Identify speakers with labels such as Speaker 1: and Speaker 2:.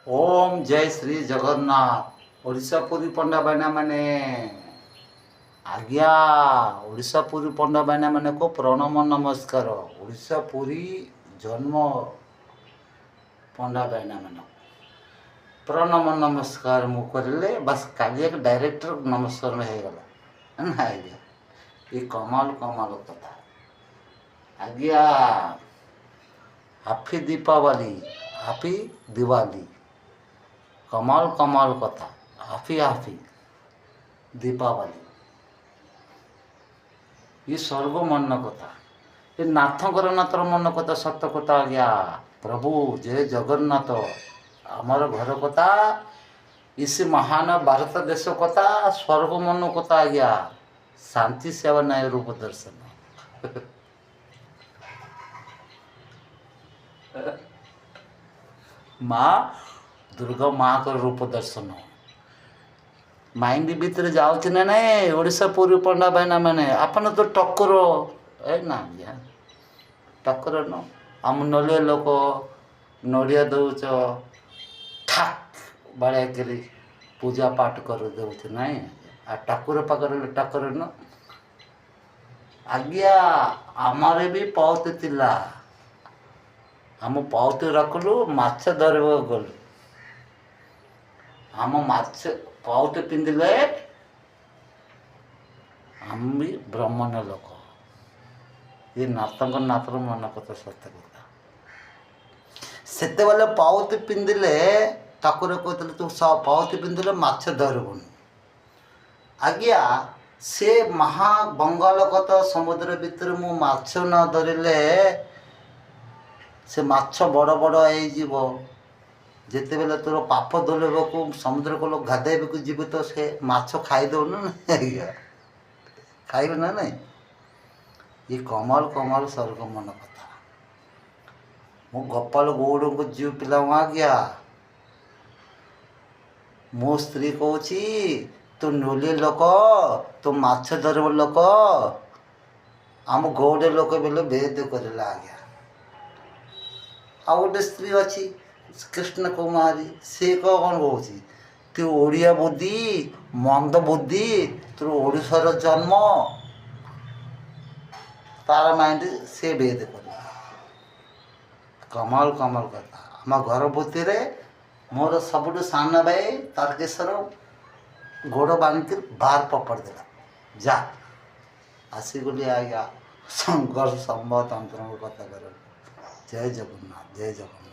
Speaker 1: ओम जय श्री जगन्नाथ। ओडिशा पुरी पंडा बायना माने आज्ञा ओडिशा पुरी पंडा बायना माने को प्रणाम नमस्कार। ओडिशा पुरी जन्म पंडा बायना माने प्रणाम नमस्कार मु करले बस काली एक डायरेक्टर नमस्कार में हो गला ना आज्ञा। ये कमाल कमाल कथा आज्ञा। Happy Deepavali, happy Diwali. कमाल कमाल कथा हैप्पी हैप्पी दीपावली। ये स्वर्ग मन कथा, ये नाथकर नाथर मन कथा, सत्य कथा आज्ञा। प्रभु जय जगन्नाथ आमर घर कथा, इस महान भारत देश कथा, स्वर्ग मन कथा आज्ञा। शांति सेवा न्याय रूप दर्शन माँ दुर्गा माँ का रूप दर्शन माइंड भीतर जाऊँ ना नहीं। ओडिशा पूर्वी पंडा भाईना मैंने आपन तो टक्कर है ना आज्ञा। टक्कर न आम नलिया लोक नड़िया दौच ठाक बाड़े करी पूजा पाठ कर दौच नाई आ ठाकुर पाखर टक्कर न आज्ञा। आमारे भी पाउत तिला आम पाउत रखलु माछ धर गलु आम माछ पाउत पिंधिले आम भी ब्राह्मण लोक। ये नातक नातर मन कथा सत्य कथा सेते बेले पाउत पिंधिले ठाकुर कहते तू पाउत पिंधिले माछ धरबुन आज्ञा। से महा बंगाल कथा समुद्र भितर मु माछ न धरिले से माछ बड़ बड़ हो जिते बेले तोर पाप धोलबू समुद्र को लोग गाधेबा जीव तो से माछ खाईदे ना आज्ञा। खाइबे ना नहीं। ये कमाल कमाल स्वर्ग मन कथा मु गोपाल गौड़ को जीव पिला आज्ञा। मो स्त्री कौची तू नोली लोक तू माछ धरब लोक आम गौड़े लोक बेले भेद करला आज्ञा। आ गोटे स्त्री अच्छी कृष्ण कुमारी से कौन कौच तू ओडिया बुद्धि मंद बुद्धि तोर ओडिशार जन्म तार माइंड से भेद कर कमाल कमाल कथा। आम घर बुद्धि मोर सबुठ सान भाई तारकेश्वर गोड़ बांधिक बाहर पपड़ देला जा आसीगली आज्ञा। संघर्ष संवाद अंतर कथा कर। जय जगन्नाथ जय जगन्नाथ।